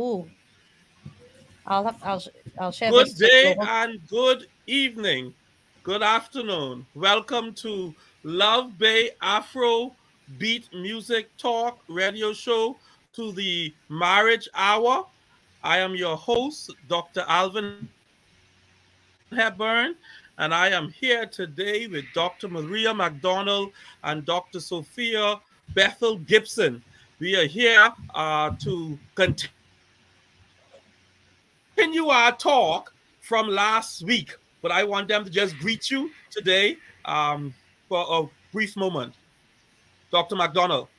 Ooh, I'll have I'll share Good this with day global. and good evening. Good afternoon. Welcome to Love Bay Afro Beat Music Talk radio show to the Marriage Hour. I am your host, Dr. Alvin Hepburn, and I am here today with Dr. Maria MacDonald and Dr. Sophia Bethel Gibson. We are here to continue our talk from last week, but I want them to just greet you today for a brief moment. Dr. MacDonald.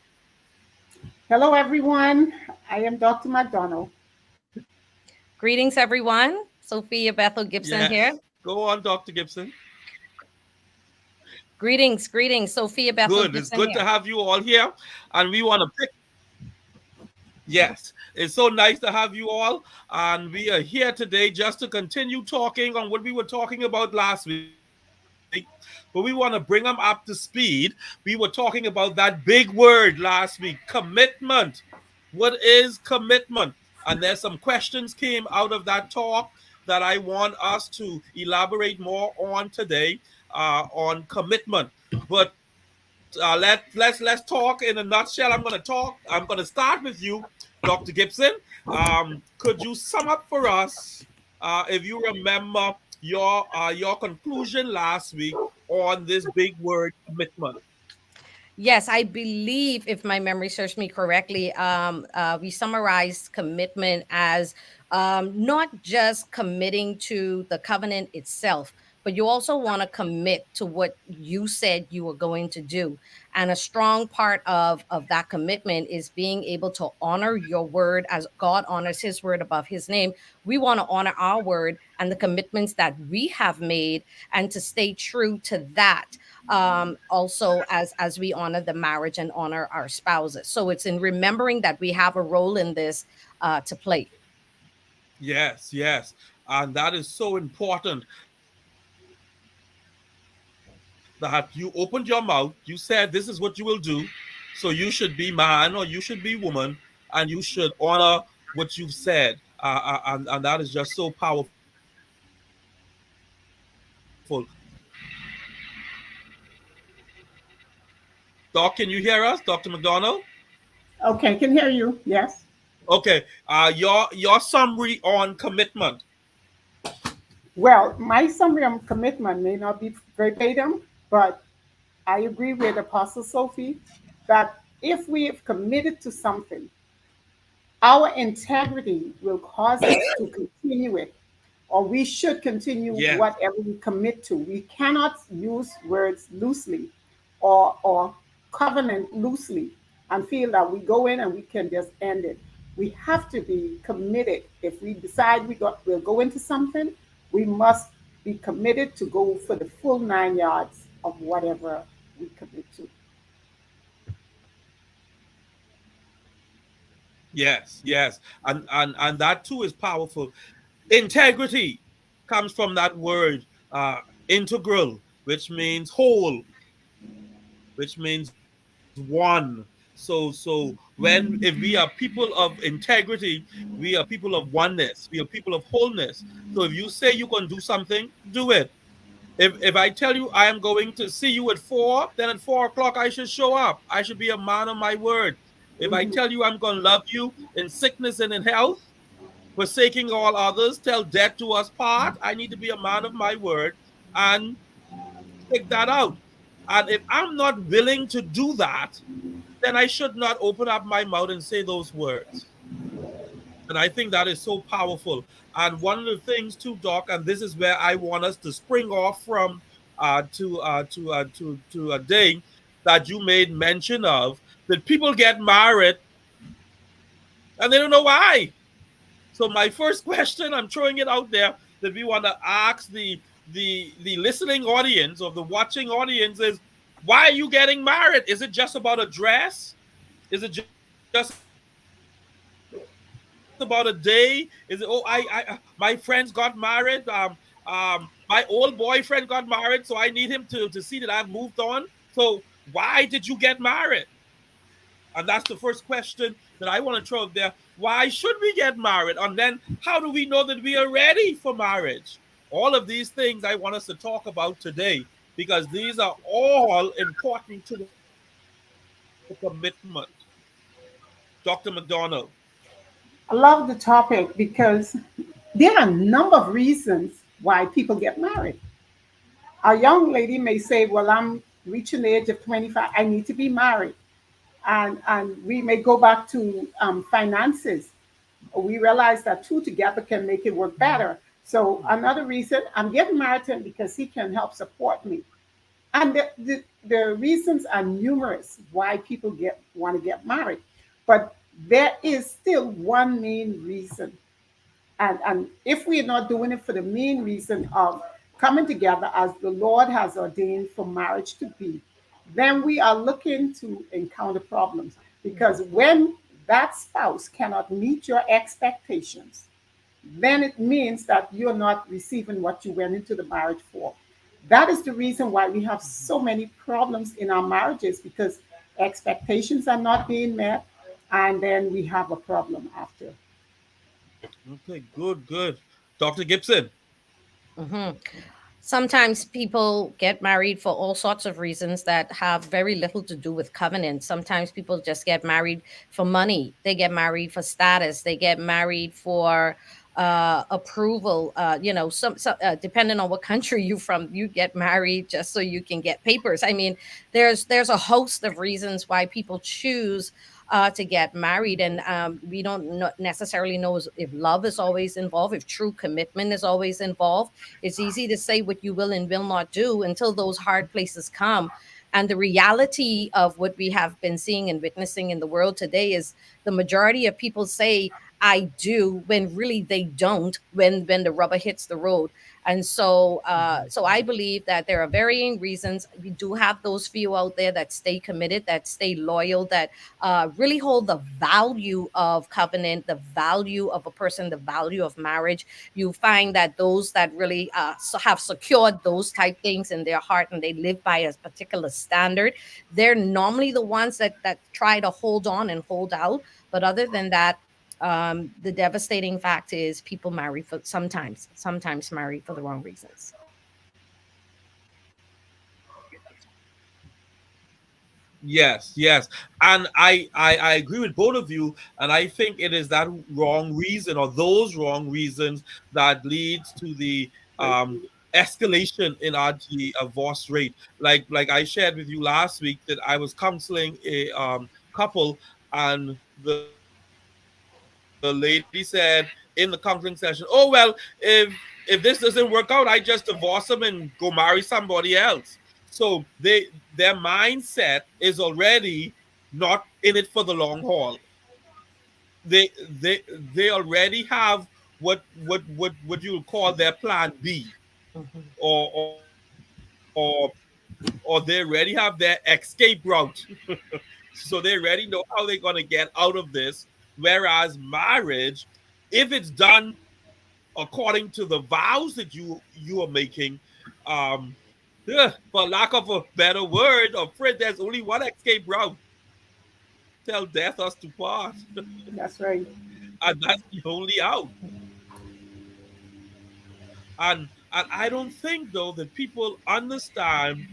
Hello, everyone. I am Dr. McDonald. Greetings, everyone. Sophia Bethel Gibson here. Yes. Go on, Dr. Gibson. Greetings. Sophia Bethel Good. It's Gibson good to here. have you all here. And we want to pick. Yes, it's so nice to have you all. And we are here today just to continue talking on what we were talking about last week. But we want to bring them up to speed. We were talking about that big word last week, commitment. What is commitment? And there's some questions came out of that talk that I want us to elaborate more on today on commitment. But let's talk in a nutshell. I'm gonna start with you, Dr. Gibson. Could you sum up for us, if you remember your conclusion last week on this big word commitment? Yes, I believe, if my memory serves me correctly, we summarized commitment as not just committing to the covenant itself, but you also want to commit to what you said you were going to do. And a strong part of that commitment is being able to honor your word as God honors his word above his name. We want to honor our word and the commitments that we have made and to stay true to that, also as we honor the marriage and honor our spouses. So it's in remembering that we have a role in this to play. Yes, and that is so important that you opened your mouth. You said this is what you will do, so you should be man or you should be woman, and you should honor what you've said. And that is just so powerful. Doc, can you hear us, Dr. McDonald? Okay, can hear you. Yes. Okay. Your summary on commitment. Well, my summary on commitment may not be verbatim, but I agree with Apostle Sophie that if we have committed to something, our integrity will cause us to continue it, or we should continue Yes. whatever we commit to. We cannot use words loosely or covenant loosely and feel that we go in and we can just end it. We have to be committed. If we decide we'll go into something, we must be committed to go for the full 9 yards of whatever we commit to. Yes. And that too is powerful. Integrity comes from that word integral, which means whole, which means one. So when if we are people of integrity, we are people of oneness, we are people of wholeness. So if you say you're going to do something, do it. If I tell you I am going to see you at 4, then at 4 o'clock I should show up. I should be a man of my word. If I Mhm. tell you I'm going to love you in sickness and in health, forsaking all others, till death do us part, I need to be a man of my word and stick that out. And if I'm not willing to do that, then I should not open up my mouth and say those words. And I think that is so powerful. And one of the things too, Doc, and this is where I want us to spring off from to a day that you made mention of, that people get married and they don't know why. So my first question, I'm throwing it out there, that we want to ask the listening audience or the watching audience is, why are you getting married? Is it just about a dress? Is it just about a day? Is it, my friends got married? My old boyfriend got married, so I need him to see that I've moved on. So why did you get married? And that's the first question that I want to throw out there. Why are you getting married? Why should we get married? And then how do we know that we are ready for marriage? All of these things I want us to talk about today because these are all important to the commitment. Dr. McDonald. I love the topic because there are a number of reasons why people get married. A young lady may say, well, I'm reaching the age of 25, I need to be married. And we may go back to finances. We realize that two together can make it work better. So another reason, I'm getting married to him because he can help support me. And the reasons are numerous why people get want to get married. But there is still one main reason. And if we're not doing it for the main reason of coming together as the Lord has ordained for marriage to be, then we are looking to encounter problems. Because when that spouse cannot meet your expectations, then it means that you're not receiving what you went into the marriage for. That is the reason why we have so many problems in our marriages because expectations are not being met, and then we have a problem after. Okay, good, good. Dr. Gibson. Mhm. Sometimes people get married for all sorts of reasons that have very little to do with covenant. Sometimes people just get married for money. They get married for status. They get married for approval. Depending on what country you from, you get married just so you can get papers. I mean, there's a host of reasons why people choose to get married, and we don't necessarily know if love is always involved, if true commitment is always involved. It's easy to say what you will and will not do until those hard places come. And the reality of what we have been seeing and witnessing in the world today is the majority of people say, I do, when really they don't, when the rubber hits the road. And so I believe that there are varying reasons. We do have those few out there that stay committed, that stay loyal, that really hold the value of covenant, the value of a person, the value of marriage. You find that those that really have secured those type things in their heart and they live by a particular standard, they're normally the ones that try to hold on and hold out. But other than that, the devastating fact is people marry for sometimes marry for the wrong reasons. Yes, yes. And I agree with both of you. And I think it is that wrong reason or those wrong reasons that leads to the escalation in our divorce rate. Like I shared with you last week that I was counseling a couple, and the lady said in the counseling session, "Oh well, if this doesn't work out, I just divorce him and go marry somebody else." So their mindset is already not in it for the long haul. They already have what you would call their plan B, Mhm. or they already have their escape route. So they already know how they're going to get out of this. Whereas marriage, if it's done according to the vows that you are making, um for lack of a better word, or Fred, there's only one escape route till death us to part. That's right. And that's the only out. And I don't think though that people understand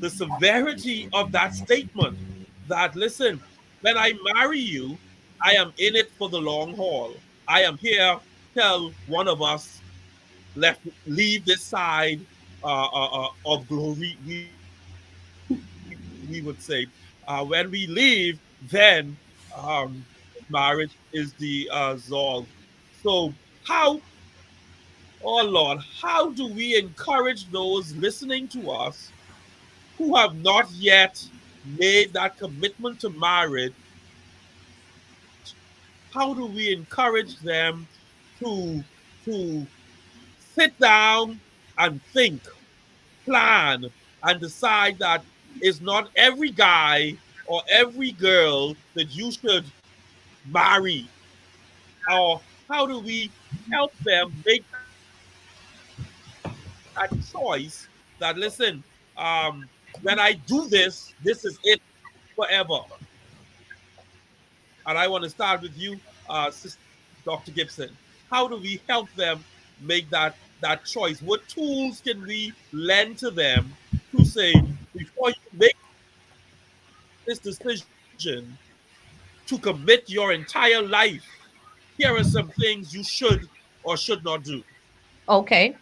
the severity of that statement. That listen, when I marry you, I am in it for the long haul. I am here till one of us left leave this side of glory. We would say, when we leave, then marriage is the resolve. So how, oh Lord, how do we encourage those listening to us who have not yet made that commitment to marriage? How do we encourage them to to sit down and think, plan, and decide that it's not every guy or every girl that you should marry? Or how do we help them make that choice that listen, when I do this is it forever? And I want to start with you, Dr. Gibson. Dr. Gibson? How do we help them make that choice? What tools can we lend to them to say, before you make this decision to commit your entire life, here are some things you should or should not do? Okay.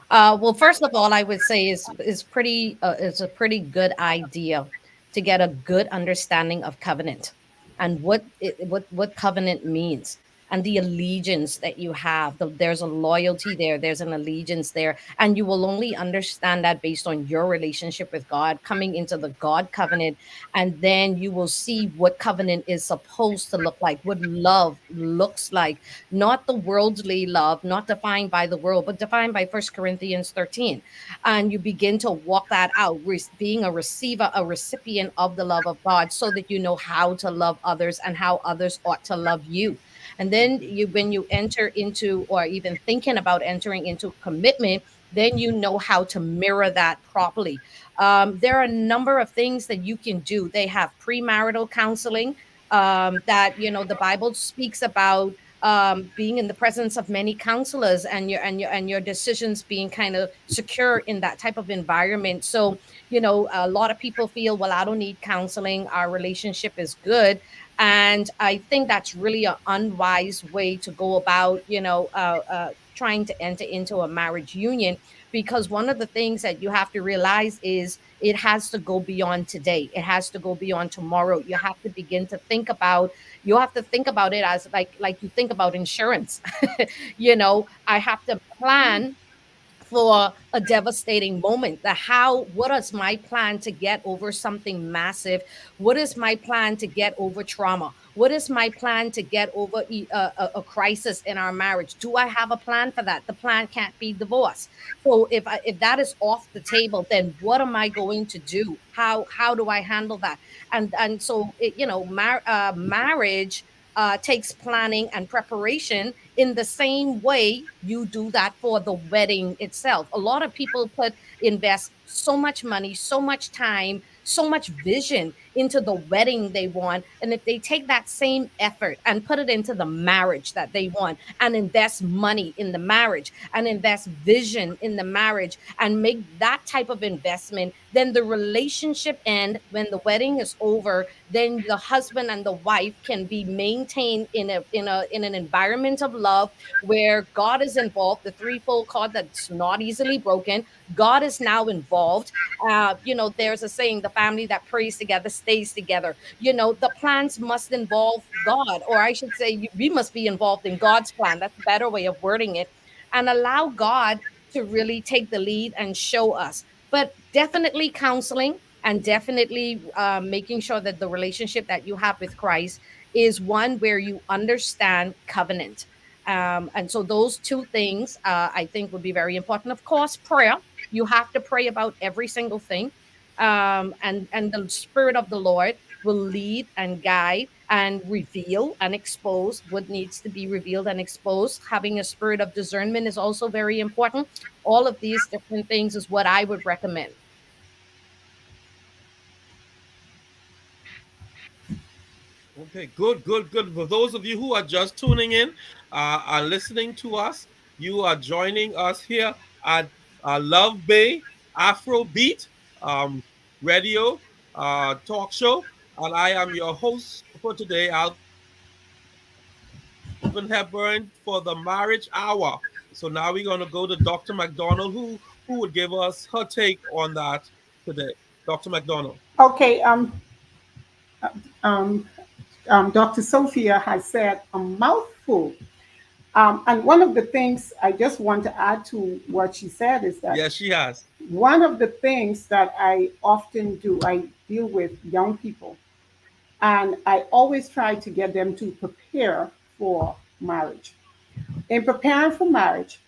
Well, first of all, I would say is pretty it's a pretty good idea to get a good understanding of covenant and what covenant means and the allegiance that you have. There's a loyalty there. There's an allegiance there, and you will only understand that based on your relationship with God, coming into the God covenant, and then you will see what covenant is supposed to look like, what love looks like, not the worldly love, not defined by the world, but defined by First Corinthians 13. And you begin to walk that out, being a receiver, a recipient of the love of God, so that you know how to love others and how others ought to love you. And then when you enter into, or even thinking about entering into commitment, then you know how to mirror that properly. There are a number of things that you can do. They have premarital counseling, that the Bible speaks about, being in the presence of many counselors, and your decisions being kind of secure in that type of environment. So a lot of people feel, well, I don't need counseling, our relationship is good. And I think that's really an unwise way to go about trying to enter into a marriage union, because one of the things that you have to realize is it has to go beyond today, it has to go beyond tomorrow. You have to think about it as like you think about insurance. I have to plan for a devastating moment. What is my plan to get over something massive? What is my plan to get over trauma? What is my plan to get over a crisis in our marriage? Do I have a plan for that? The plan can't be divorce. So if that is off the table, then what am I going to do? How do I handle that? And so marriage takes planning and preparation in the same way you do that for the wedding itself. A lot of people invest so much money, so much time, so much vision into the wedding they want. And if they take that same effort and put it into the marriage that they want, and invest money in the marriage, and invest vision in the marriage, and make that type of investment, then the relationship end when the wedding is over. Then the husband and the wife can be maintained in an environment of love, where God is involved, the threefold cord that's not easily broken. God is now involved. There's a saying, the family that prays together stays together. The plans must involve God, or I should say, we must be involved in God's plan. That's a better way of wording it. And allow God to really take the lead and show us. But definitely counseling, and definitely making sure that the relationship that you have with Christ is one where you understand covenant. And so those two things, I think, would be very important. Of course, prayer. You have to pray about every single thing. And the Spirit of the Lord will lead and guide and reveal and expose what needs to be revealed and exposed. Having a spirit of discernment is also very important. All of these different things is what I would recommend. Okay, good, good, good. For those of you who are just tuning in, are listening to us, you are joining us here at Love Bay Afrobeat radio talk show. And I am your host for today, Alvin Hepburn, for the Marriage Hour. So now we're going to go to Dr. McDonald, who would give us her take on that today. Dr. McDonald. Okay, um, Dr. Sophia has said a mouthful. And one of the things I just want to add to what she said is that Yes, she has. one of the things that I often do, I deal with young people, and I always try to get them to prepare for marriage. In preparing for marriage,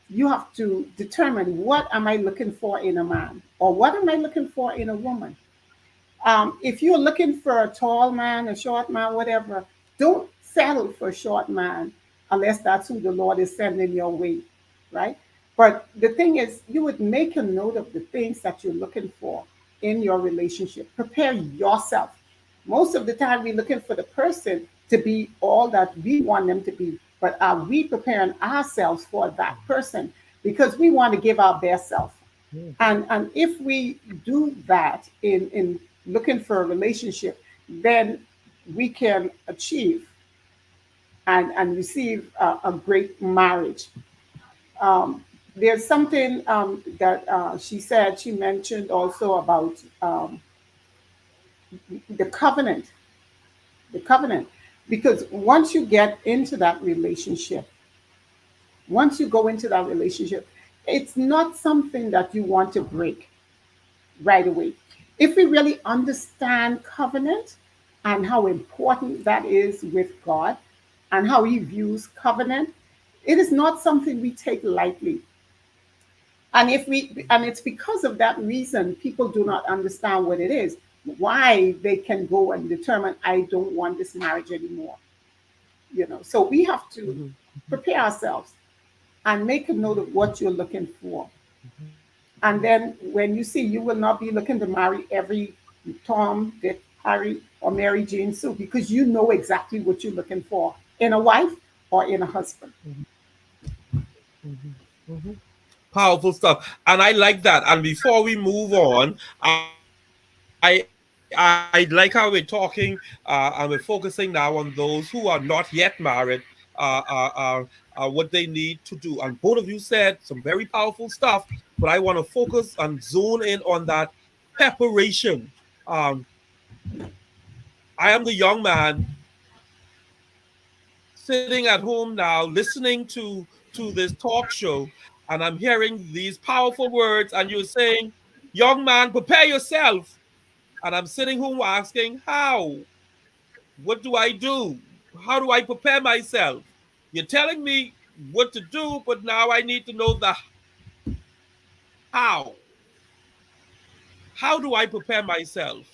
you have to determine, what am I looking for in a man, or what am I looking for in a woman. If you're looking for a tall man, a short man, whatever, don't settle for a short man unless that's who the Lord is sending your way, right? But the thing is, you would make a note of the things that you're looking for in your relationship. Prepare yourself. Most of the time, we're looking for the person, to be all that we want them to be, but are we preparing ourselves for that person? Because we want to give our best self. And if we do that in looking for a relationship, then we can achieve and receive a great marriage. Um, there's something that she said, she mentioned also about the covenant, the covenant. Because once you get into that relationship, once you go into that relationship, it's not something that you want to break right away. If we really understand covenant and how important that is with God and how He views covenant, it is not something we take lightly. And it's because of that reason people do not understand what it is, why they can go and determine, I don't want this marriage anymore. So we have to prepare ourselves and make a note of what you're looking for. And then when you see, you will not be looking to marry every Tom, Dick, Harry, or Mary Jane Sue, because you know exactly what you're looking for in a wife or in a husband. Powerful stuff. And I like that. And before we move on, I like how we're talking and we're focusing now on those who are not yet married, what they need to do. And both of you said some very powerful stuff, but I want to focus and zone in on that preparation. Um, I am the young man sitting at home now listening to this talk show, and I'm hearing these powerful words, and you're saying, young man, prepare yourself. And I'm sitting home asking, how? What do I do? How do I prepare myself? You're telling me what to do, but now I need to know the how. How do I prepare myself,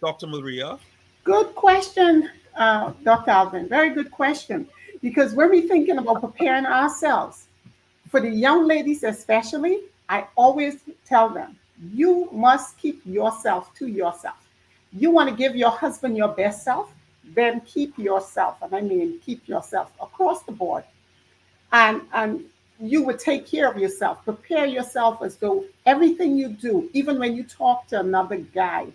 Dr. Maria? Good question, Dr. Alvin. Very good question. Because when we're thinking about preparing ourselves, for the young ladies especially, I always tell them, you must keep yourself to yourself. You want to give your husband your best self, then keep yourself. And I mean, keep yourself across the board. And you would take care of yourself. Prepare yourself as though everything you do, even when you talk to another guy,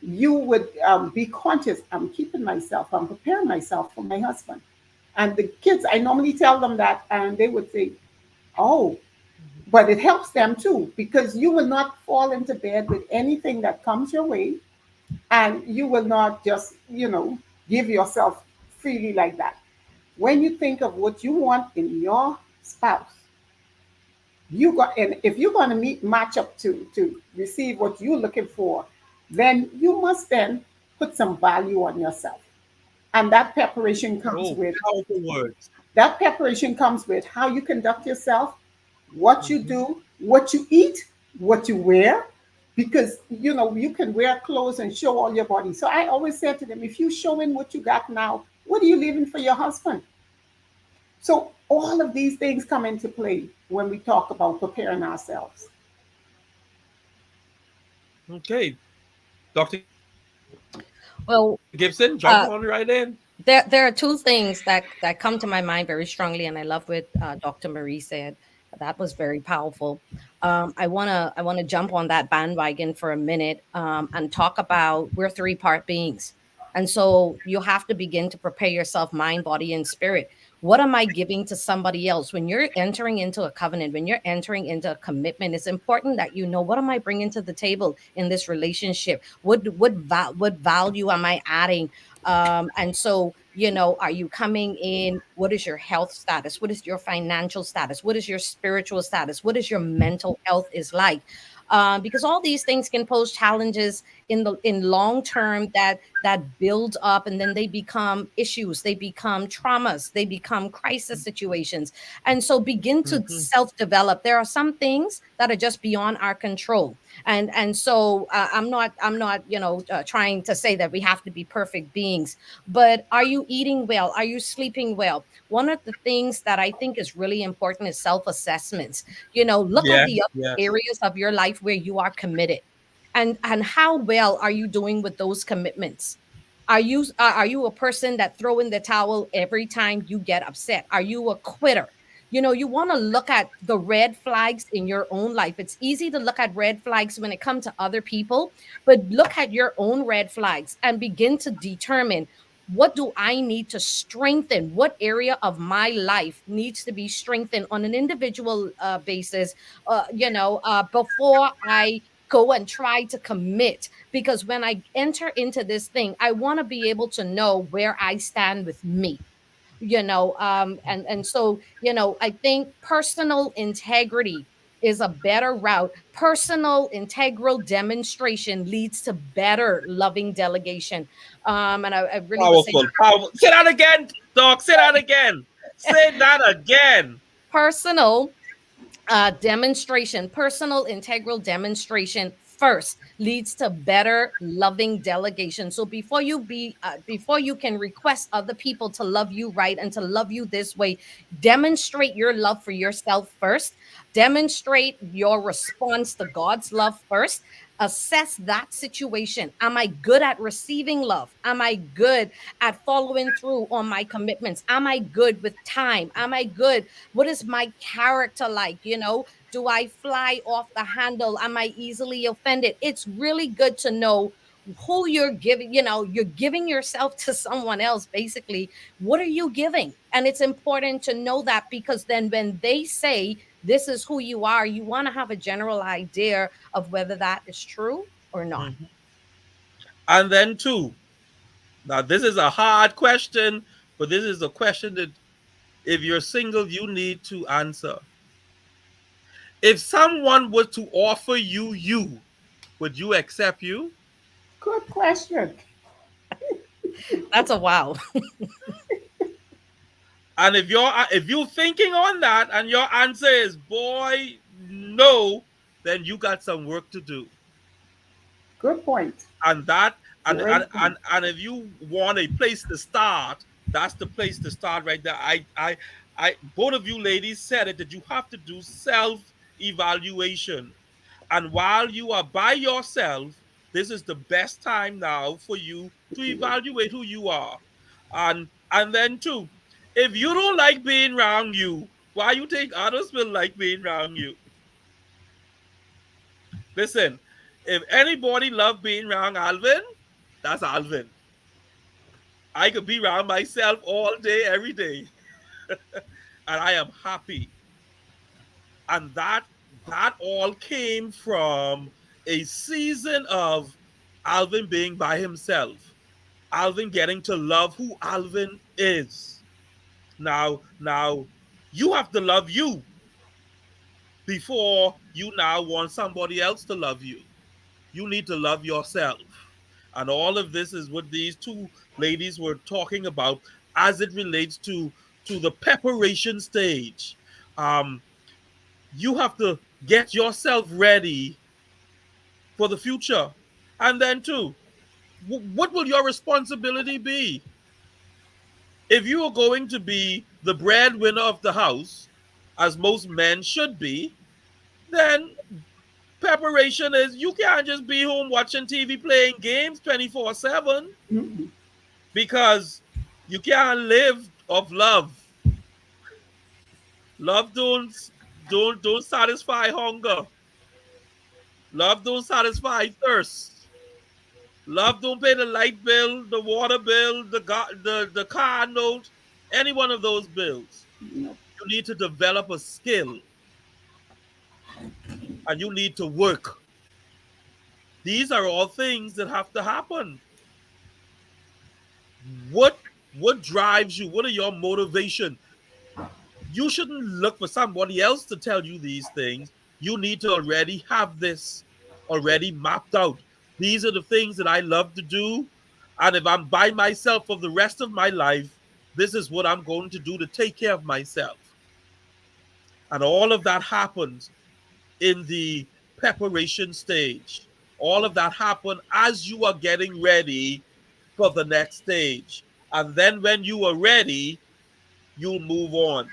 you would be conscious. I'm keeping myself, I'm preparing myself for my husband. And the kids, I normally tell them that, and they would say, oh, but it helps them too, because you will not fall into bed with anything that comes your way, and you will not just, give yourself freely like that. When you think of what you want in your spouse, and if you're going to match up to receive what you're looking for, then you must then put some value on yourself. And Oh, powerful words. that preparation comes with how you conduct yourself, what you Mhm. do, what you eat, what you wear, because you can wear clothes and show all your body. So I always say to them, if you showing what you got now, what are you leaving for your husband? So all of these things come into play when we talk about preparing ourselves. Okay. Dr. Gibson, jump on right in. Well, there are two things that come to my mind very strongly, and I love what Dr. Marie said. That was very powerful. I wanna jump on that bandwagon for a minute and talk about we're three-part beings, and so you have to begin to prepare yourself, mind, body, and spirit. What am I giving to somebody else? When you're entering into a covenant, when you're entering into a commitment, it's important that you know, what am I bringing to the table in this relationship? What value am I adding? And so, are you coming in? What is your health status? What is your financial status? What is your spiritual status? What is your mental health is like? Because all these things can pose challenges in long term that build up, and then they become issues, they become traumas, they become crisis situations. And so begin to Mhm. self develop. There are some things that are just beyond our control, and so I'm not trying to say that we have to be perfect beings, but are you eating well? Are you sleeping well? One of the things that I think is really important is self assessments. Look at Yes, the other yes. areas of your life where you are committed, and how well are you doing with those commitments? Are you a person that throw in the towel every time you get upset? Are you a quitter? You want to look at the red flags in your own life. It's easy to look at red flags when it comes to other people, but look at your own red flags and begin to determine, what do I need to strengthen? What area of my life needs to be strengthened on an individual basis, before I go and try to commit? Because when I enter into this thing, I want to be able to know where I stand with me. And so I think personal integrity is a better route. Personal integral demonstration leads to better loving delegation. And I really would say Powerful, powerful. Say that again, Doc. Say that again. Say that again. personal demonstration, personal integral demonstration first leads to better loving delegation. So before you can request other people to love you right and to love you this way, demonstrate your love for yourself first. Demonstrate your response to God's love first. Assess that situation. Am I good at receiving love? Am I good at following through on my commitments? Am I good with time? Am I good? What is my character like? Do I fly off the handle? Am I easily offended? It's really good to know who you're giving. You're giving yourself to someone else, basically. What are you giving? And it's important to know that, because then when they say this is who you are, you want to have a general idea of whether that is true or not. Mhm. And then, too, now this is a hard question, but this is a question that if you're single, you need to answer. If someone was to offer you, would you accept you? Good question. That's a wow. And if you're thinking on that and your answer is boy no, then you got some work to do. Good point. And that and and Great point. and, and if you want a place to start, that's the place to start right there. I both of you ladies said it, that you have to do self evaluation. And while you are by yourself, this is the best time now for you to evaluate who you are. And then too, if you don't like being around you, why you think others will like being around you? Listen, if anybody love being around Alvin, that's Alvin. I could be around myself all day, every day, and I am happy. And that all came from a season of Alvin being by himself. Alvin getting to love who Alvin is. Now, you have to love you before you now want somebody else to love you. You need to love yourself. And all of this is what these two ladies were talking about as it relates to the preparation stage. Um, you have to get yourself ready for the future. And then, too, what will your responsibility be? If you are going to be the breadwinner of the house, as most men should be, then preparation is you can't just be home watching TV playing games 24/7, Mhm. because you can't live of love. Love don't satisfy hunger. Love don't satisfy thirst. Love don't pay the light bill, the water bill, the car note, any one of those bills. No. You need to develop a skill, and you need to work. These are all things that have to happen. What what drives you? What are your motivation? You shouldn't look for somebody else to tell you these things. You need to already have this already mapped out. These are the things that I love to do. And if I'm by myself for the rest of my life, this is what I'm going to do to take care of myself. And all of that happens in the preparation stage. All of that happen as you are getting ready for the next stage. And then when you are ready, you'll move on.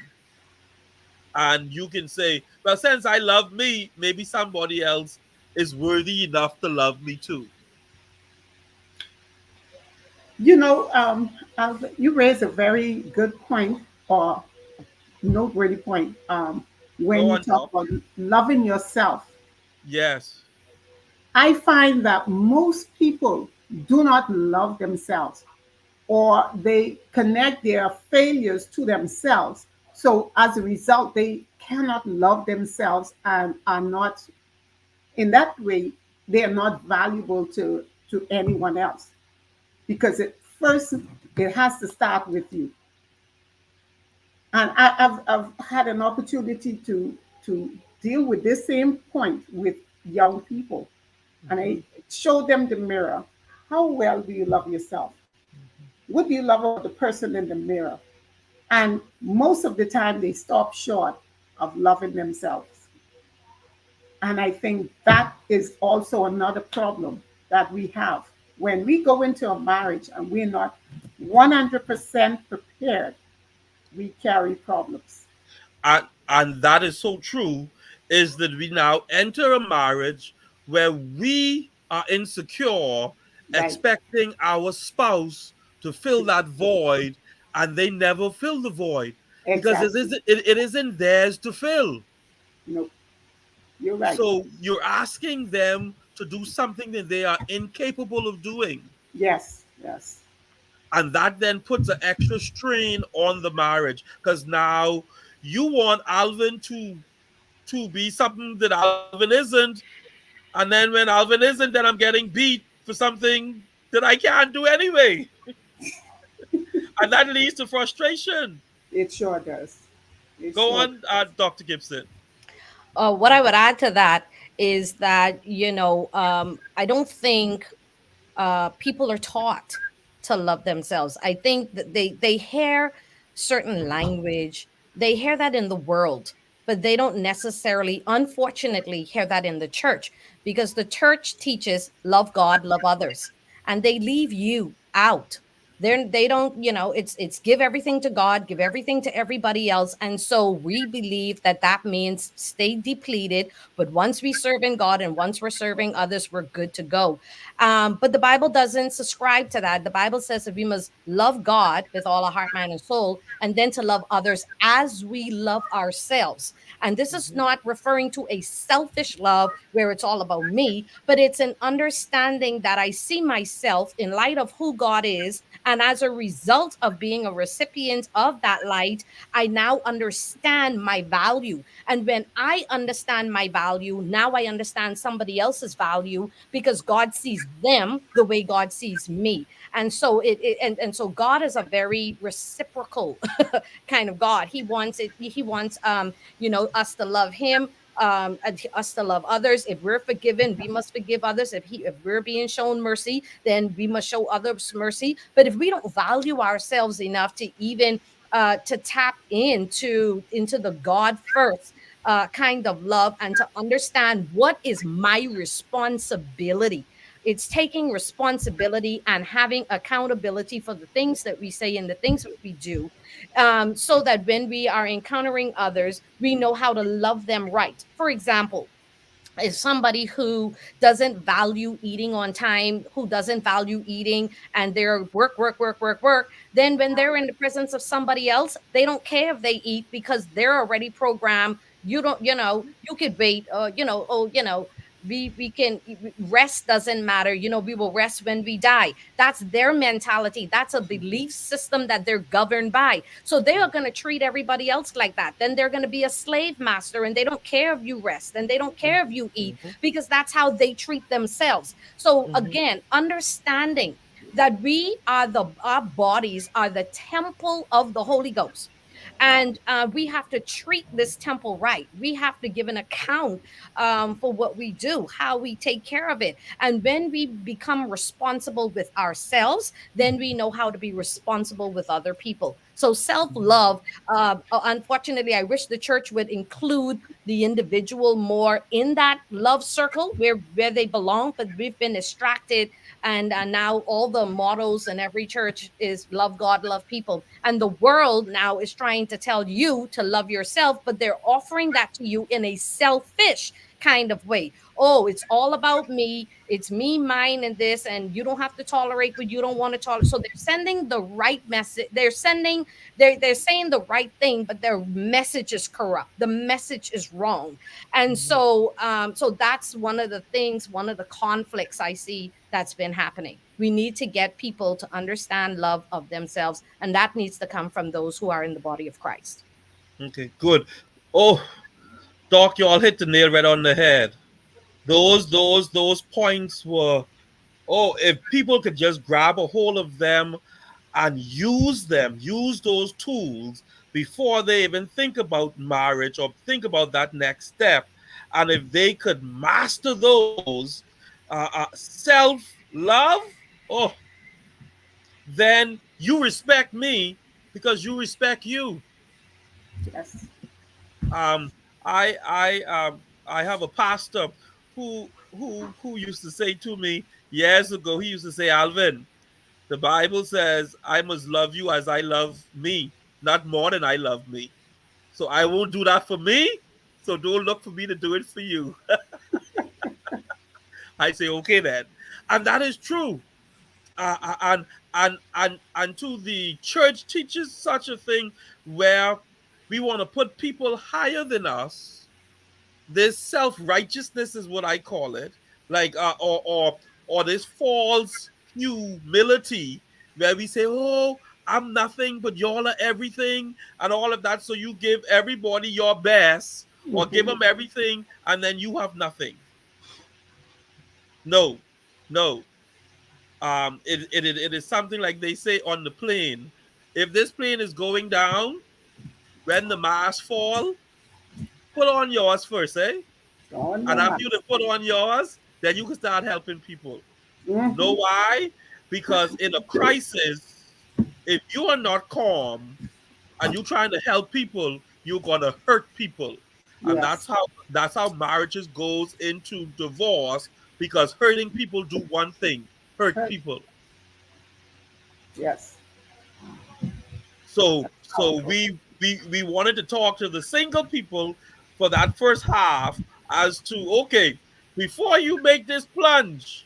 And you can say, well, since I love me, maybe somebody else is worthy enough to love me too. You know, you raise a very good point or noteworthy point when Go you on, talk Doc. about loving yourself. Yes. I find that most people do not love themselves, or they connect their failures to themselves. So as a result, they cannot love themselves and are not, in that way, they are not valuable to anyone else, because first it has to start with you. And I've had an opportunity to deal with this same point with young people, and I Hmm. showed them the mirror. How well do you love yourself? What do you love about the person in the mirror? And most of the time, they stop short of loving themselves. And I think that is also another problem that we have. When we go into a marriage and we're not 100% prepared, we carry problems. And that is so true, is that we now enter a marriage where we are insecure, Right. expecting our spouse to fill that void, and they never fill the void because Exactly. it isn't theirs to fill. No, you're right. So you're asking them to do something that they are incapable of doing. Yes, yes. And that then puts an extra strain on the marriage because now you want Alvin to be something that Alvin isn't. And then when Alvin isn't, then I'm getting beat for something that I can't do anyway. And that leads to frustration. It sure does. It Go sure on, does. Dr. Gibson. What I would add to that is that, I don't think people are taught to love themselves. I think that they hear certain language, they hear that in the world, but they don't necessarily, unfortunately, hear that in the church, because the church teaches love God, love others, and they leave you out. They don't, it's give everything to God, give everything to everybody else. And so we believe that that means stay depleted, but once we serve in God and once we're serving others, we're good to go. But the Bible doesn't subscribe to that. The Bible says that we must love God with all our heart, mind, and soul, and then to love others as we love ourselves. And this is Mhm. not referring to a selfish love where it's all about me, but it's an understanding that I see myself in light of who God is. And as a result of being a recipient of that light, I now understand my value. And when I understand my value, now I understand somebody else's value, because God sees them the way God sees me. And so and so God is a very reciprocal kind of God. He wants us to love him, and us to love others. If we're forgiven, we must forgive others. If we're being shown mercy, then we must show others mercy. But if we don't value ourselves enough to even to tap into the God first kind of love, and to understand what is my responsibility. It's taking responsibility and having accountability for the things that we say and the things that we do, so that when we are encountering others, we know how to love them right. For example, is somebody who doesn't value eating on time, who doesn't value eating, and they're work, work, work, work, work. Then when they're in the presence of somebody else, they don't care if they eat, because they're already programmed. You don't, you could wait, we can rest, doesn't matter, we will rest when we die. That's their mentality. That's a belief system that they're governed by. So they are going to treat everybody else like that. Then they're going to be a slave master, and they don't care if you rest, and they don't care if you eat, Mhm. because that's how they treat themselves. So Mhm. again, understanding that our bodies are the temple of the Holy Ghost, and we have to treat this temple right. We have to give an account for what we do, how we take care of it. And when we become responsible with ourselves, then we know how to be responsible with other people. So self love, unfortunately, I wish the church would include the individual more in that love circle where they belong, but we've been distracted. And now all the mottos in every church is love God, love people. And the world now is trying to tell you to love yourself, but they're offering that to you in a selfish kind of way. Oh, it's all about me. It's me, mine, and this, and you don't have to tolerate what you don't want to tolerate. So they're sending the right message. They're saying the right thing, but their message is corrupt. The message is wrong. And so that's one of the things, one of the conflicts I see that's been happening. We need to get people to understand love of themselves, and that needs to come from those who are in the body of Christ. Okay, good. Oh, Doc, you all hit the nail right on the head. Those points were, oh, if people could just grab a hold of them and use them, use those tools before they even think about marriage or think about that next step. And if they could master those, self love, oh, then you respect me because you respect you. Yes. Um, I have a pastor who used to say to me years ago. He used to say, Alvin, the Bible says I must love you as I love me, not more than I love me. So I won't do that for me. So don't look for me to do it for you. I say, okay then, and that is true. And to the church teaches such a thing where we want to put people higher than us. This self-righteousness is what I call it, like or this false humility where we say, oh, I'm nothing but y'all are everything and all of that, so you give everybody your best or give Hmm. them everything and then you have nothing. No, no. It is something like they say on the plane. If this plane is going down, when the mask fall, put on yours first, eh? On your And after you marks. put on yours, then you can start helping people. Know Hmm. why? Because in a crisis, if you are not calm and you're trying to help people, you're gonna hurt people. And Yes. that's how marriages goes into divorce because hurting people do one thing, hurt Hurt. people. Yes. So That's so powerful. we wanted to talk to the single people for that first half as to okay, before you make this plunge,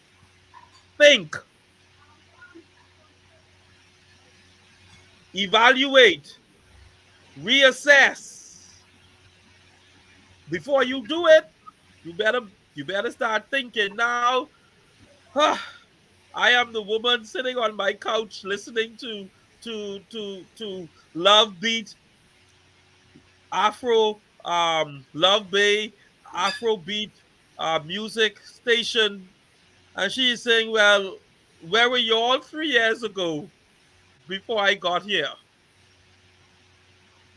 think, evaluate, reassess. Before you do it, you better you better start thinking now. Huh, I am the woman sitting on my couch listening to Love Beat, Afro Love Bay, Afro Beat music station, and she's saying, "Well, where were you all 3 years ago before I got here?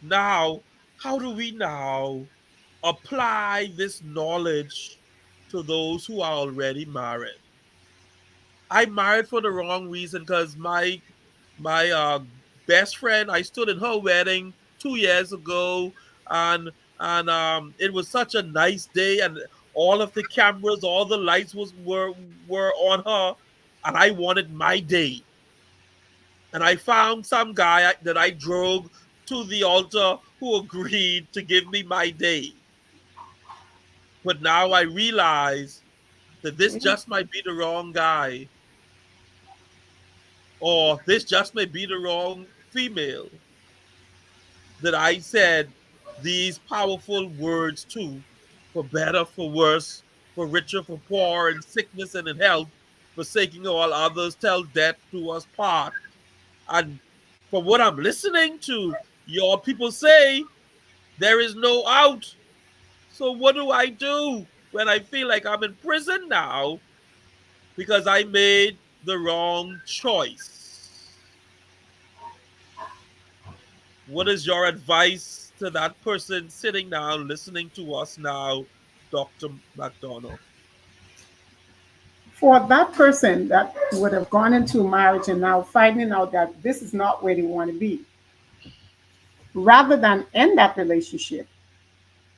Now, how do we now apply this knowledge to those who are already married? I married for the wrong reason because my best friend, I stood in her wedding 2 years ago, and and it was such a nice day, and all of the cameras, all the lights were on her, and I wanted my day, and I found some guy that I drove to the altar who agreed to give me my day. But now I realize that this Mhm. just might be the wrong guy, or this just may be the wrong female that I said these powerful words to, for better, for worse, for richer, for poor, in sickness and in health, forsaking all others, till death do us part. And from what I'm listening to, your people say there is no out. So what do I do when I feel like I'm in prison now because I made the wrong choice? What is your advice to that person sitting down listening to us now, Dr. McDonald? For that person that would have gone into marriage and now finding out that this is not where they want to be, rather than end that relationship,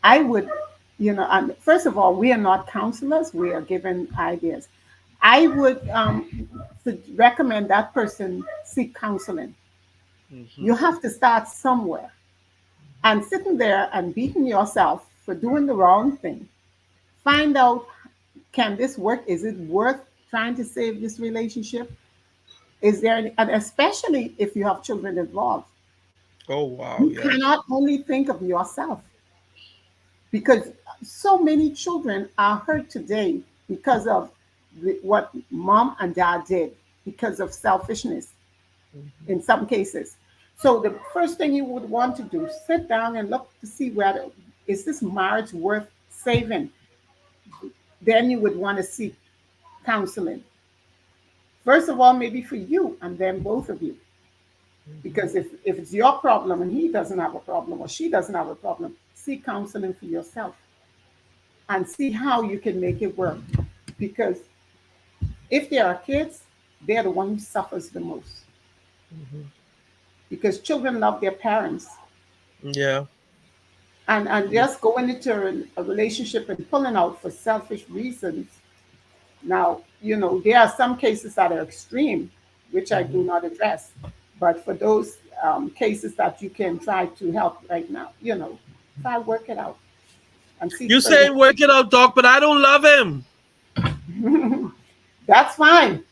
I would, and first of all, we are not counselors, we are given ideas. I would recommend that person seek counseling. Mm-hmm. You have to start somewhere. And sitting there and beating yourself for doing the wrong thing, Find out, can this work? Is it worth trying to save this relationship? Is there any, and especially if you have children involved, Oh wow, you yes. cannot only think of yourself, because so many children are hurt today because of what mom and dad did, because of selfishness Mhm. in some cases. So the first thing you would want to do, sit down and look to see whether is this marriage worth saving. Then you would want to seek counseling. First of all, maybe for you and then both of you. Mhm. Because if it's your problem and he doesn't have a problem or she doesn't have a problem, seek counseling for yourself and see how you can make it work. Because if there are kids, they're the one who suffers the most. Mhm. Because children love their parents. Yeah. And just going into a relationship and pulling out for selfish reasons. Now, there are some cases that are extreme, which I do Mhm. not address. But for those cases that you can try to help right now, try work it out and seek You further. saying work it out, Doc, but I don't love him. That's fine.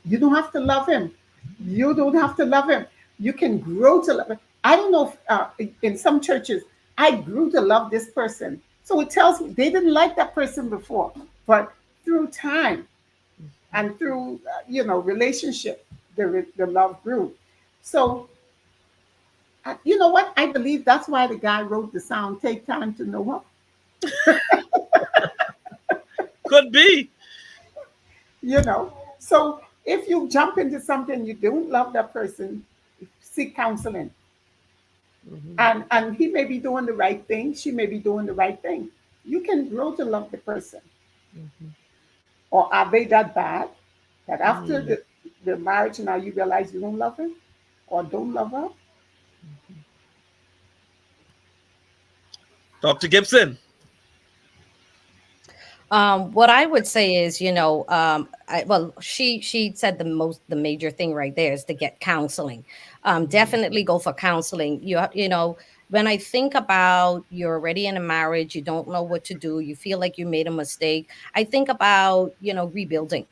You don't have to love him. You don't have to love him. You can grow to love him. I don't know if in some churches, I grew to love this person. So it tells me they didn't like that person before, but through time and through, relationship, the love grew. So, you know what? I believe that's why the guy wrote the song, Take Time to Know Her. Could be. you know. So if you jump into something you don't love that person, seek counseling. Mhm. And he may be doing the right thing, she may be doing the right thing. You can grow to love the person. Mhm. Or are they that bad that after Mm. the marriage now you realize you don't love him or don't love her? Dr. Gibson. What I would say is, well, she said the major thing right there is to get counseling. Mhm. Definitely go for counseling. When I think about you're already in a marriage, you don't know what to do, you feel like you made a mistake. I think about rebuilding.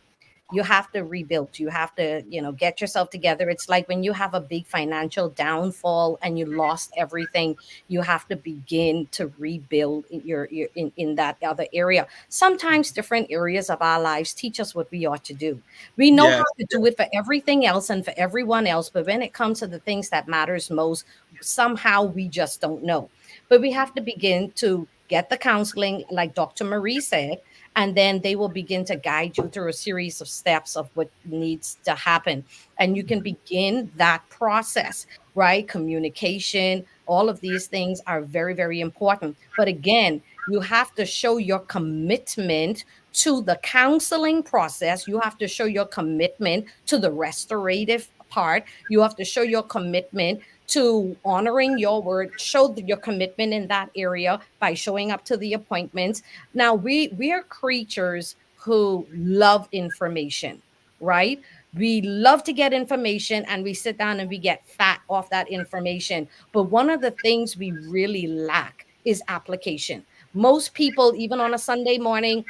You have to rebuild, you have to get yourself together. It's like when you have a big financial downfall and you lost everything, you have to begin to rebuild in in that other area. Sometimes different areas of our lives teach us what we ought to do. We know how Yes. to do it for everything else and for everyone else, but when it comes to the things that matters most, somehow we just don't know. But we have to begin to get the counseling like Dr. Marie said, and then they will begin to guide you through a series of steps of what needs to happen, and you can begin that process. Right, communication, all of these things are very, very important, but again, you have to show your commitment to the counseling process. You have to show your commitment to the restorative part. You have to show your commitment to honoring your word. Show your commitment in that area by showing up to the appointments. Now we are creatures who love information, right? We love to get information and we sit down and we get fat off that information. But one of the things we really lack is application. Most people, even on a Sunday morning,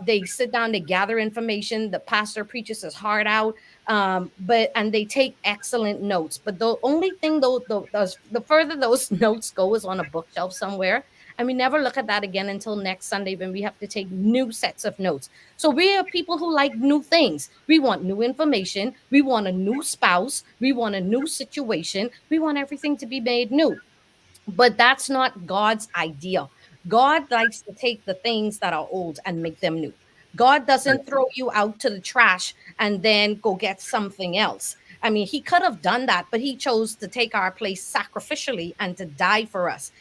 they sit down, they gather information. The pastor preaches his heart out, but and they take excellent notes. But the only thing, though, the further those notes go is on a bookshelf somewhere, and we never look at that again until next Sunday when we have to take new sets of notes. So we are people who like new things. We want new information. We want a new spouse. We want a new situation. We want everything to be made new. But that's not God's idea. God likes to take the things that are old and make them new. God doesn't throw you out to the trash and then go get something else. I mean, he could have done that, but he chose to take our place sacrificially and to die for us.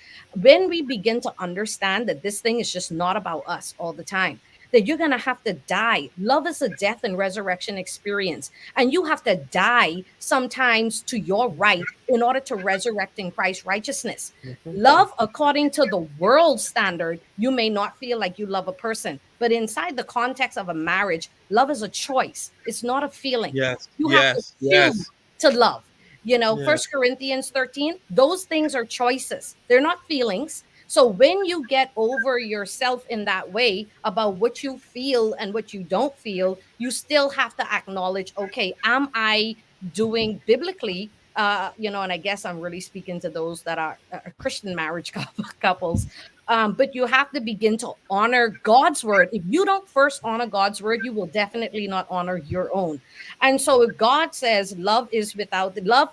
When we begin to understand that this thing is just not about us all the time, that you're going to have to die. Love is a death and resurrection experience. And you have to die sometimes to your right in order to resurrect in Christ's righteousness. Mhm. Love, according to the world standard, you may not feel like you love a person, but inside the context of a marriage, love is a choice. It's not a feeling. Yes. You have to Yes. choose Yes. to love. Yes. First Corinthians 13, those things are choices. They're not feelings. So when you get over yourself in that way about what you feel and what you don't feel, you still have to acknowledge, okay, am I doing biblically? And I guess I'm really speaking to those that are Christian marriage couples. But you have to begin to honor God's word. If you don't first honor God's word, you will definitely not honor your own. And so if God says love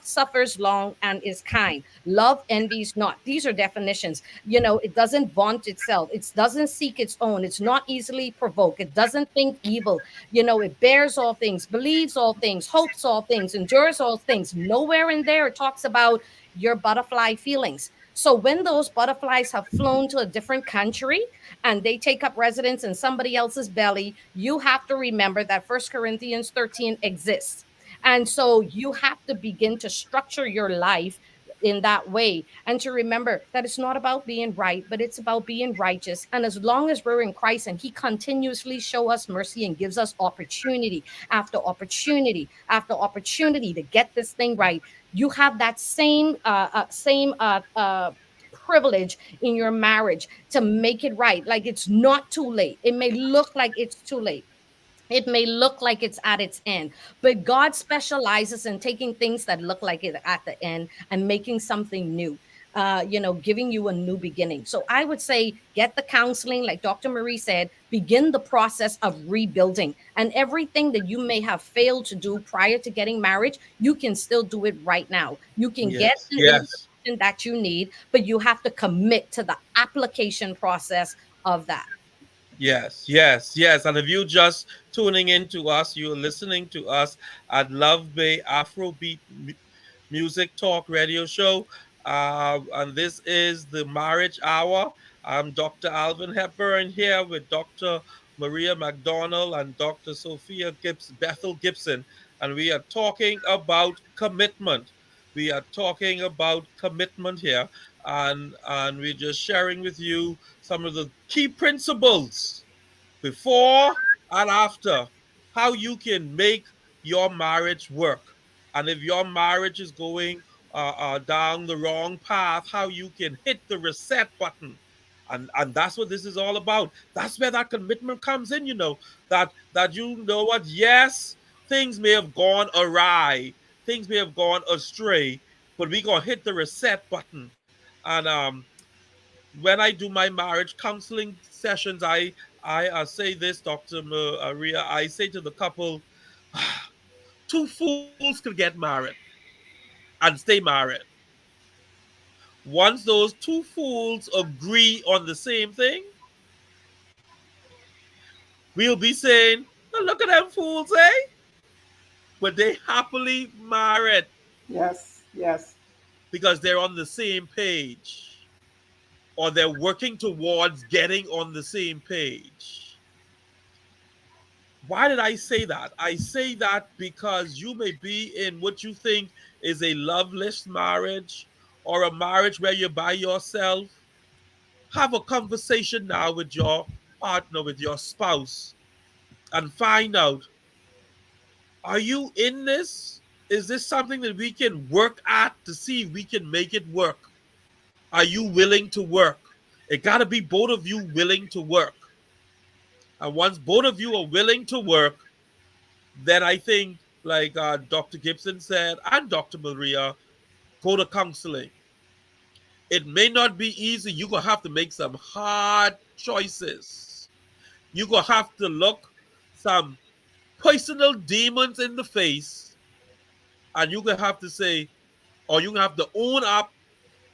suffers long and is kind, love envies not. These are definitions. It doesn't vaunt itself. It doesn't seek its own. It's not easily provoked. It doesn't think evil. It bears all things, believes all things, hopes all things, endures all things. Nowhere in there it talks about your butterfly feelings. So when those butterflies have flown to a different country and they take up residence in somebody else's belly, you have to remember that First Corinthians 13 exists. And so you have to begin to structure your life in that way, and to remember that it's not about being right, but it's about being righteous. And as long as we're in Christ and he continuously show us mercy and gives us opportunity after opportunity after opportunity to get this thing right, you have that same privilege in your marriage to make it right. Like, it's not too late. It may look like it's too late, it may look like it's at its end, but God specializes in taking things that look like it at the end and making something new. Giving you a new beginning. So I would say get the counseling, like Dr. Marie said, begin the process of rebuilding. And everything that you may have failed to do prior to getting married, you can still do it right now. You can get Yes, the yes. information that you need, but you have to commit to the application process of that. Yes, yes, yes. And if you just tuning in to us, you're listening to us at Love Bay Afrobeat Music Talk Radio Show. And this is the Marriage Hour. I'm Dr. Alvin Hepburn here with Dr. Maria McDonald and Dr. Bethel Gibson. And we are talking about commitment. We are talking about commitment here. And we're just sharing with you some of the key principles before and after, how you can make your marriage work. And if your marriage is going down the wrong path, how you can hit the reset button. And that's what this is all about. That's where that commitment comes in, that you know what, yes, things may have gone awry, things may have gone astray, but we gonna hit the reset button. And when I do my marriage counseling sessions, I say this, Dr. Maria. I say to the couple, two fools could get married and stay married. Once those two fools agree on the same thing, we'll be saying, "Now look at them fools, eh? But they happily married Yes, yes, because they're on the same page, or they're working towards getting on the same page." Why did I say that? I say that because you may be in what you think is a loveless marriage or a marriage where you're by yourself. Have a conversation now with your partner, with your spouse, and find out, are you in this? Is this something that we can work at to see if we can make it work? Are you willing to work? It got to be both of you willing to work. And once both of you are willing to work, then I think, like Dr. Gibson said and Dr. Maria, go to counseling. It may not be easy. You're going to have to make some hard choices. You're going to have to look some personal demons in the face, and you're going to have to say, or you're going to have to own up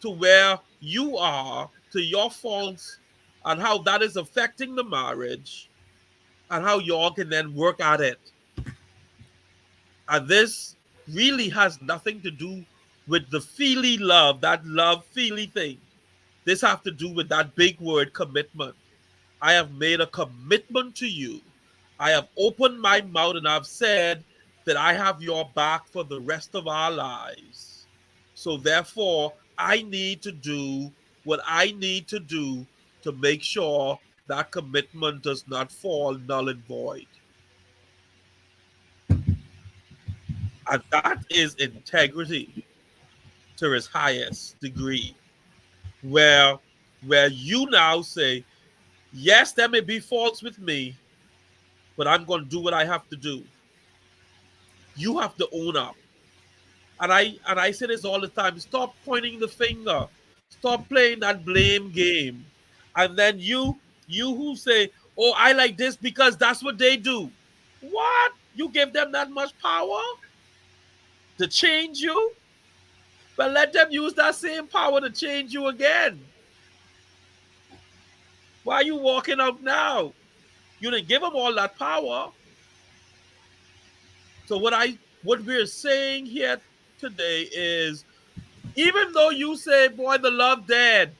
to where you are, to your faults, and how that is affecting the marriage, and how you all can then work at it. And this really has nothing to do with the feely love, that love feely thing. This has to do with that big word, commitment. I have made a commitment to you. I have opened my mouth and I've said that I have your back for the rest of our lives. So therefore, I need to do what I need to do to make sure that commitment does not fall null and void. And that is integrity to its highest degree, where where you now say, yes, there may be faults with me, but I'm going to do what I have to do. You have to own up. And I say this all the time. Stop pointing the finger. Stop playing that blame game. And then you who say, "Oh, I like this because that's what they do." What? You give them that much power to change you? But let them use that same power to change you again. Why are you walking out now? You didn't give them all that power. So what we're saying here today is, even though you say, boy, the love dead,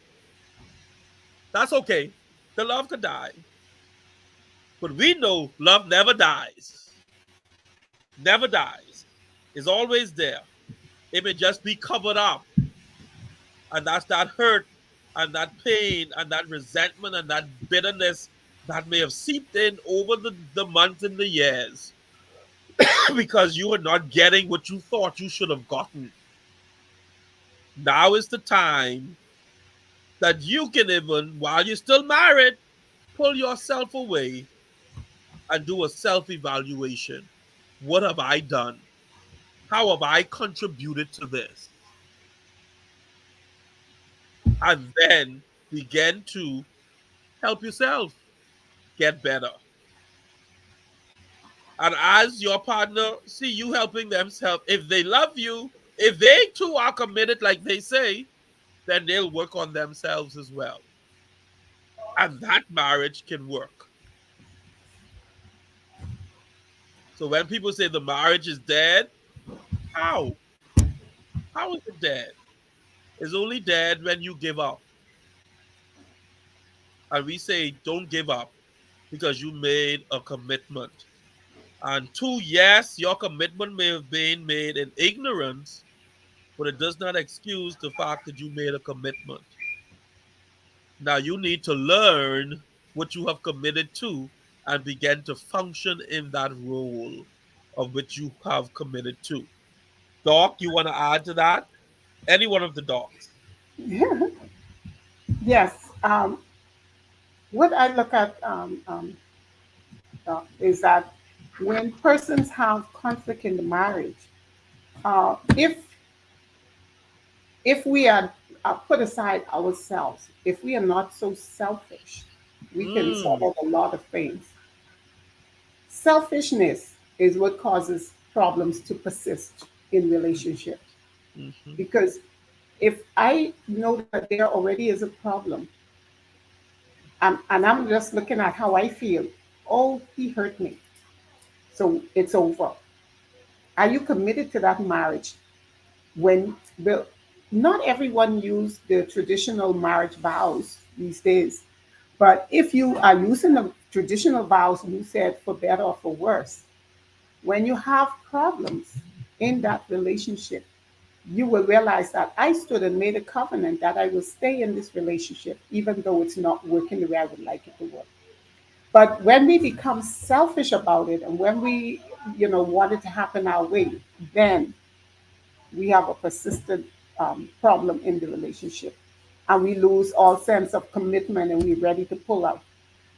that's okay. The love could die. But we know love never dies. Never dies. It's always there. It may just be covered up. And that's that hurt and that pain and that resentment and that bitterness that may have seeped in over the months and the years because you were not getting what you thought you should have gotten. Now is the time that you can, even while you're still married, pull yourself away and do a self evaluation. What have I done? How have I contributed to this? And then begin to help yourself get better. And as your partner see you helping themselves, if they love you, if they too are committed, like they say, then they'll work on themselves as well. And that marriage can work. So when people say the marriage is dead, how? How is it dead? It's only dead when you give up. And we say, don't give up because you made a commitment. And two, yes, your commitment may have been made in ignorance, but it does not excuse the fact that you made a commitment. Now you need to learn what you have committed to and begin to function in that role of which you have committed to. Doc, you want to add to that? Any one of the docs. Yes. What I look at is that when persons have conflict in the marriage, if we are put aside ourselves, if we are not so selfish, we can solve Mm, a lot of things. Selfishness is what causes problems to persist in relationships. mhm. Because if I know that there already is a problem, and I'm just looking at how I feel, oh, he hurt me, so it's over. Are you committed to that marriage? When the not everyone use the traditional marriage vows these days, but if you are using the traditional vows, you said for better or for worse, when you have problems in that relationship, you will realize that I stood and made a covenant that I will stay in this relationship even though it's not working the way I would like it to work. But when we become selfish about it, and when we, want it to happen our way, then we have a persistent problem in the relationship, and we lose all sense of commitment, and we're ready to pull out.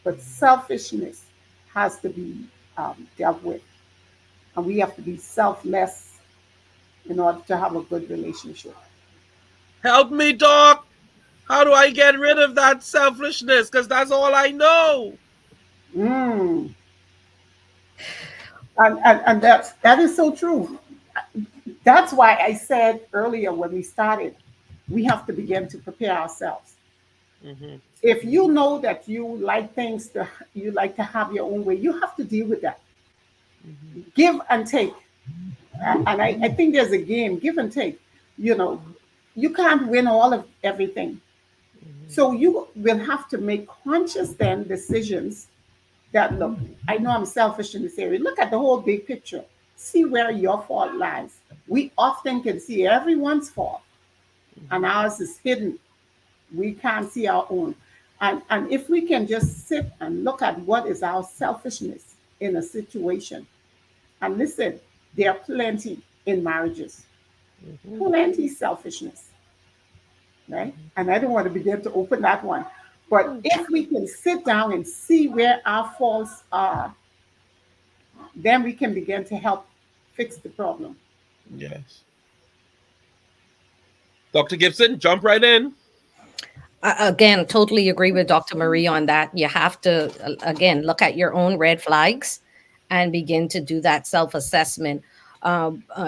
But selfishness has to be dealt with, and we have to be selfless in order to have a good relationship. Help me, Doc. How do I get rid of that selfishness? Because that's all I know. Mm. And that is so true. That's why I said earlier when we started, we have to begin to prepare ourselves. Hmm. If you know that you like to have your own way, you have to deal with that. Hmm. Give and take. And I think there's a game, give and take. You know, you can't win all of everything. Hmm. So you will have to make conscious then decisions that look, I know I'm selfish in this area. Look at the whole big picture. See where your fault lies. We often can see everyone's fault, and Hmm. ours is hidden. We can't see our own. And if we can just sit and look at what is our selfishness in a situation, and listen, there are plenty in marriages, Hmm. plenty selfishness. right? And I don't want to begin to open that one. But if we can sit down and see where our faults are, then we can begin to help fix the problem. Yes. Dr. Gibson, jump right in. Again, totally agree with Dr. Marie on that. You have to, again, look at your own red flags and begin to do that self assessment.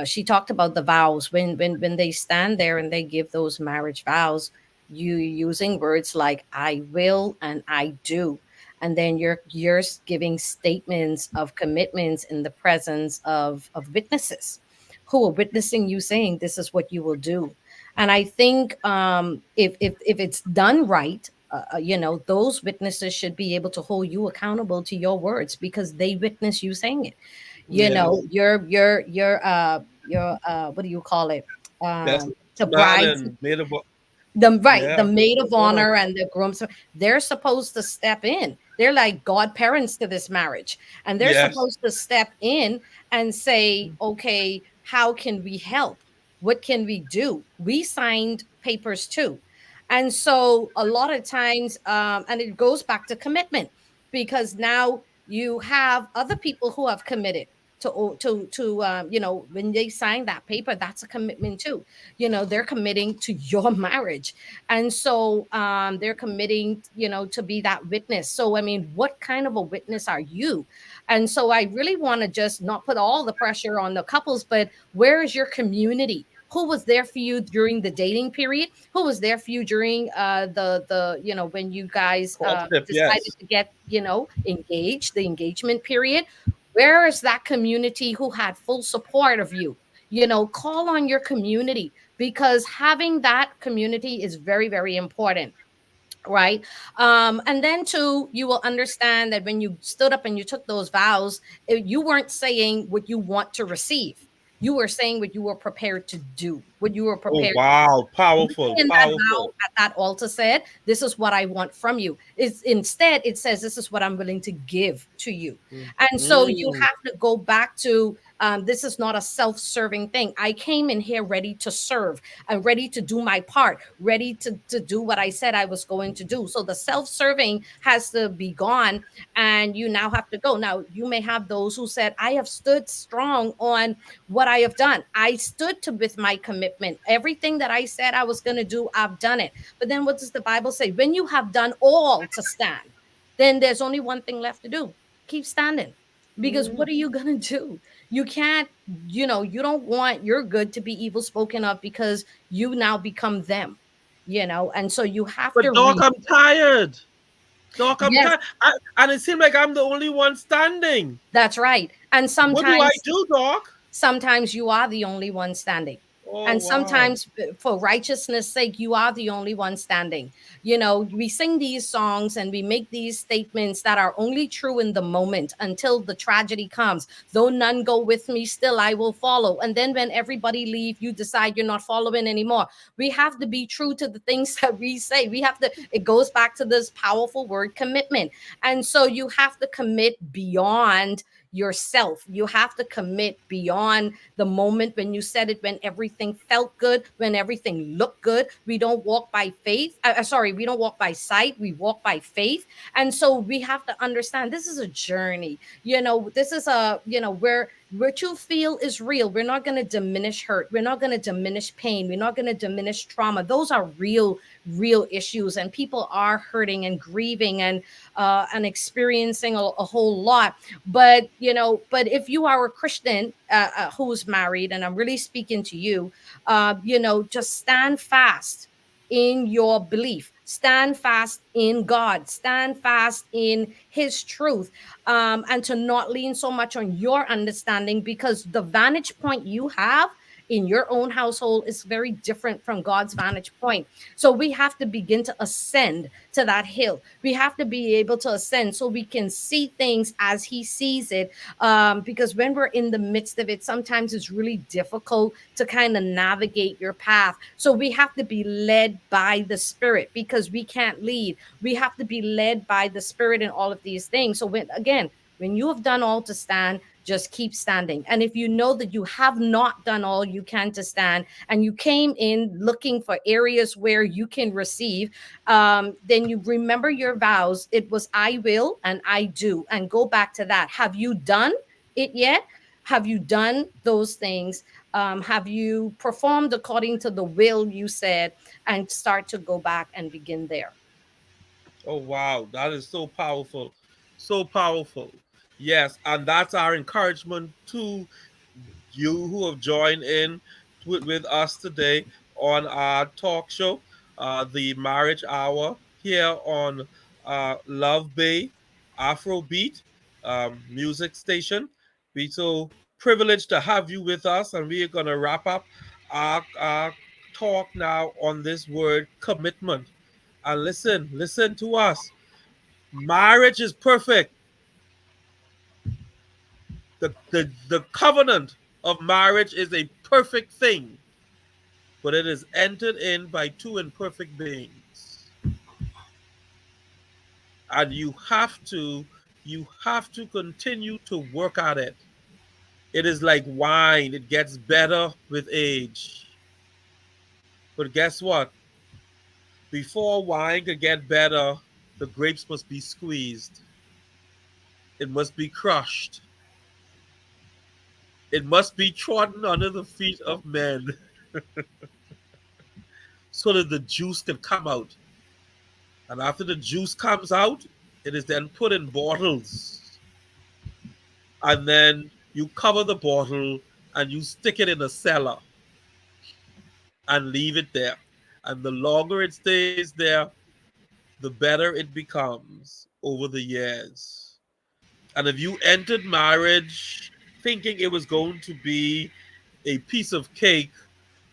She talked about the vows when they stand there and they give those marriage vows, you using words like I will and I do. And then you're giving statements of commitments in the presence of witnesses who are witnessing you saying this is what you will do. And I think if it's done right, those witnesses should be able to hold you accountable to your words because they witness you saying it. You know, Yes. your what do you call it? Best The man bride, and made about, the yeah. maid Oh, of wow. honor and the groom, so they're supposed to step in. They're like godparents to this marriage, and they're Yes. supposed to step in and say, okay, how can we help? What can we do? We signed papers too. And so a lot of times, and it goes back to commitment, because now you have other people who have committed to when they sign that paper, that's a commitment too. They're committing to your marriage. And so they're committing, to be that witness. So I mean, what kind of a witness are you? And so I really want to just not put all the pressure on the couples, but where is your community? Who was there for you during the dating period? Who was there for you during the when you guys Courtship, decided yes. to get engaged, the engagement period? Where is that community who had full support of you? Call on your community, because having that community is very, very important, right? And then too, you will understand that when you stood up and you took those vows, you weren't saying what you want to receive. You were saying what you were prepared to do, what you were Oh, prepared. wow. Powerful, In that vow powerful. at that altar said, this is what I want from you. Is instead it says, this is what I'm willing to give to you. And so you Mm. have to go back to, this is not a self-serving thing. I came in here ready to serve and ready to do my part, ready to do what I said I was going to do. So the self-serving has to be gone, and you now have to go. Now you may have those who said, I have stood strong on what I have done. I stood to with my commitment. Everything that I said I was going to do, I've done it. But then what does the Bible say? When you have done all to stand, then there's only one thing left to do. Keep standing. Because what are you going to do? You can't, you don't want your good to be evil spoken of, because you now become them, and so you have But to Doc, read. I'm tired. Doc, I'm Yes, tired. And it seems like I'm the only one standing. that's right. And What do I sometimes do, Doc? sometimes you are the only one standing. Oh, And wow. sometimes, for righteousness' sake, you are the only one standing. We sing these songs and we make these statements that are only true in the moment until the tragedy comes. Though none go with me, still I will follow. And then when everybody leave, you decide you're not following anymore. We have to be true to the things that we say. We have to, it goes back to this powerful word, commitment. And so you have to commit beyond yourself. You have to commit beyond the moment when you said it, when everything felt good, when everything looked good. We don't walk by faith. Sorry, we don't walk by sight. We walk by faith. And so we have to understand this is a journey. This is where what you feel is real. We're not going to diminish hurt. We're not going to diminish pain. We're not going to diminish trauma. Those are real issues, and people are hurting and grieving and experiencing a whole lot. But if you are a Christian who's married, and I'm really speaking to you, just stand fast in your belief, stand fast in God, stand fast in his truth, and to not lean so much on your understanding, because the vantage point you have in your own household is very different from God's vantage point. So we have to begin to ascend to that hill. We have to be able to ascend so we can see things as he sees it. Because when we're in the midst of it, sometimes it's really difficult to kind of navigate your path. So we have to be led by the Spirit, because we can't lead. We have to be led by the Spirit in all of these things. So when you have done all to stand, just keep standing. And if you know that you have not done all you can to stand, and you came in looking for areas where you can receive, then you remember your vows. It was I will and I do, and go back to that. Have you done it yet? Have you done those things? Have you performed according to the will you said? And start to go back and begin there. Oh, wow. That is so powerful. So powerful. Yes. And that's our encouragement to you who have joined in with us today on our talk show, the Marriage Hour, here on Love Bay Afrobeat music station. We're so privileged to have you with us, and we are going to wrap up our talk now on this word commitment. And listen to us. Marriage is perfect. The covenant of marriage is a perfect thing, but it is entered in by two imperfect beings. And you have to continue to work at it. It is like wine, it gets better with age. But guess what? Before wine could get better, the grapes must be squeezed. It must be crushed. It must be trodden under the feet of men so that the juice can come out. And after the juice comes out, it is then put in bottles. And then you cover the bottle and you stick it in a cellar and leave it there. And the longer it stays there, the better it becomes over the years. And if you entered marriage thinking it was going to be a piece of cake,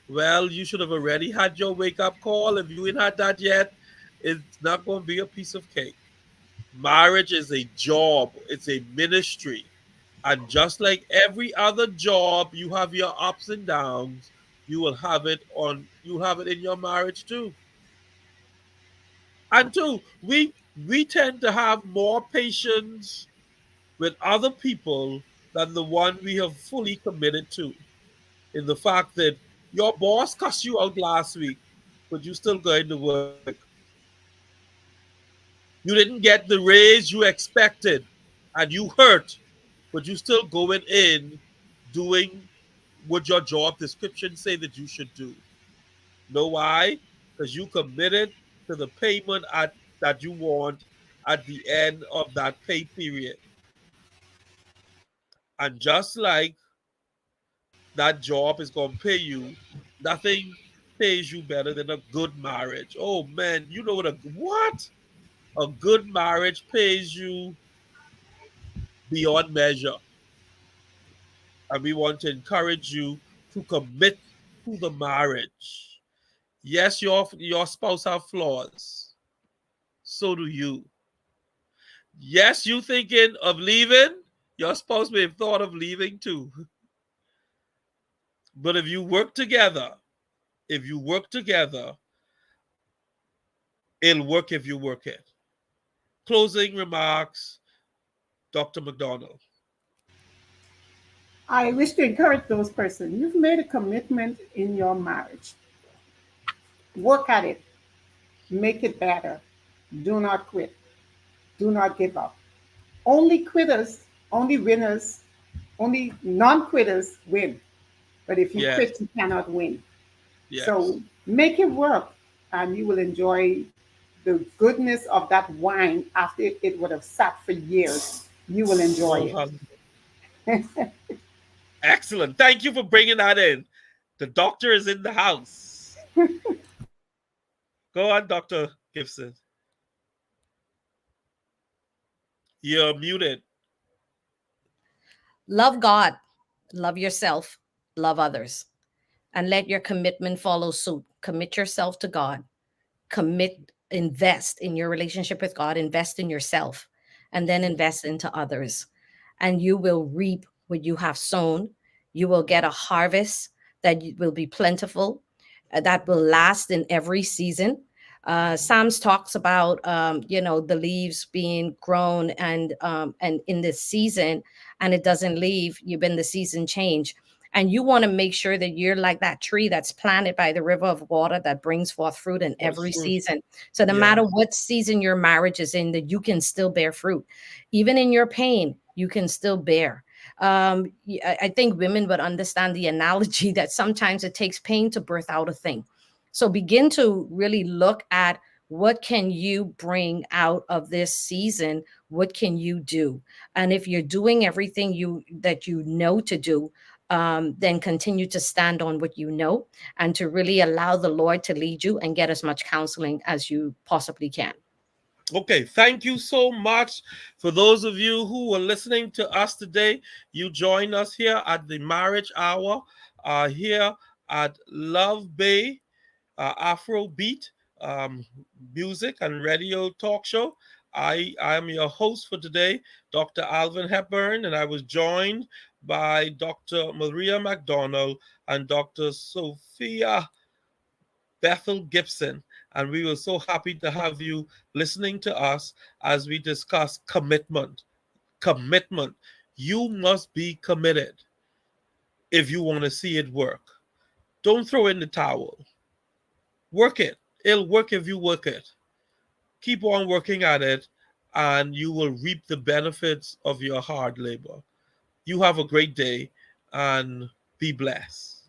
well, you should have already had your wake up call. If you ain't had that yet, it's not going to be a piece of cake. Marriage is a job, it's a ministry. And just like every other job, you have your ups and downs. You have it in your marriage too. And two, we tend to have more patience with other people than the one we have fully committed to. In the fact that your boss cussed you out last week, but you still going to work. You didn't get the raise you expected, and you hurt, but you still going in doing what your job description say that you should do. Know why? Because you committed to the payment that you want at the end of that pay period. And just like that job is going to pay you, nothing pays you better than a good marriage. Oh man, you know what? A good marriage pays you beyond measure. And we want to encourage you to commit to the marriage. Yes, your spouse have flaws. So do you. Yes, you thinking of leaving. Your spouse may have thought of leaving too. But if you work together, it'll work if you work it. Closing remarks, Dr. McDonald. I wish to encourage those persons. You've made a commitment in your marriage. Work at it. Make it better. Do not quit. Do not give up. Only quitters, only winners, only non quitters win. But if you Yes, quit, you cannot win. yes. So make it work, and you will enjoy the goodness of that wine after it would have sat for years. You will Oh, enjoy it. excellent. Thank you for bringing that in. The doctor is in the house. Go on, Dr. Gibson. You're muted. Love God, love yourself, love others, and let your commitment follow suit. Commit yourself to God. Invest in your relationship with God, invest in yourself, and then invest into others. And you will reap what you have sown. You will get a harvest that will be plentiful, that will last in every season. Psalms talks about the leaves being grown and in this season, and it doesn't leave. You've been the season change, and you want to make sure that you're like that tree that's planted by the river of water that brings forth fruit in That's every true. season. So no matter Yes. what season your marriage is in, that you can still bear fruit, even in your pain. You can still bear. I think women would understand the analogy that sometimes it takes pain to birth out a thing. So begin to really look at what can you bring out of this season? What can you do? And if you're doing everything you know to do, then continue to stand on what you know and to really allow the Lord to lead you and get as much counseling as you possibly can. Okay, thank you so much. For those of you who are listening to us today, you join us here at the Marriage Hour, here at Love Bay Afro Beat music and radio talk show. I'm your host for today, Dr. Alvin Hepburn, and I was joined by Dr. Maria MacDonald and Dr. Sophia Bethel Gibson. And we were so happy to have you listening to us as we discuss commitment. Commitment. You must be committed if you want to see it work. Don't throw in the towel. Work it. It'll work if you work it. Keep on working at it, and you will reap the benefits of your hard labor. You have a great day and be blessed.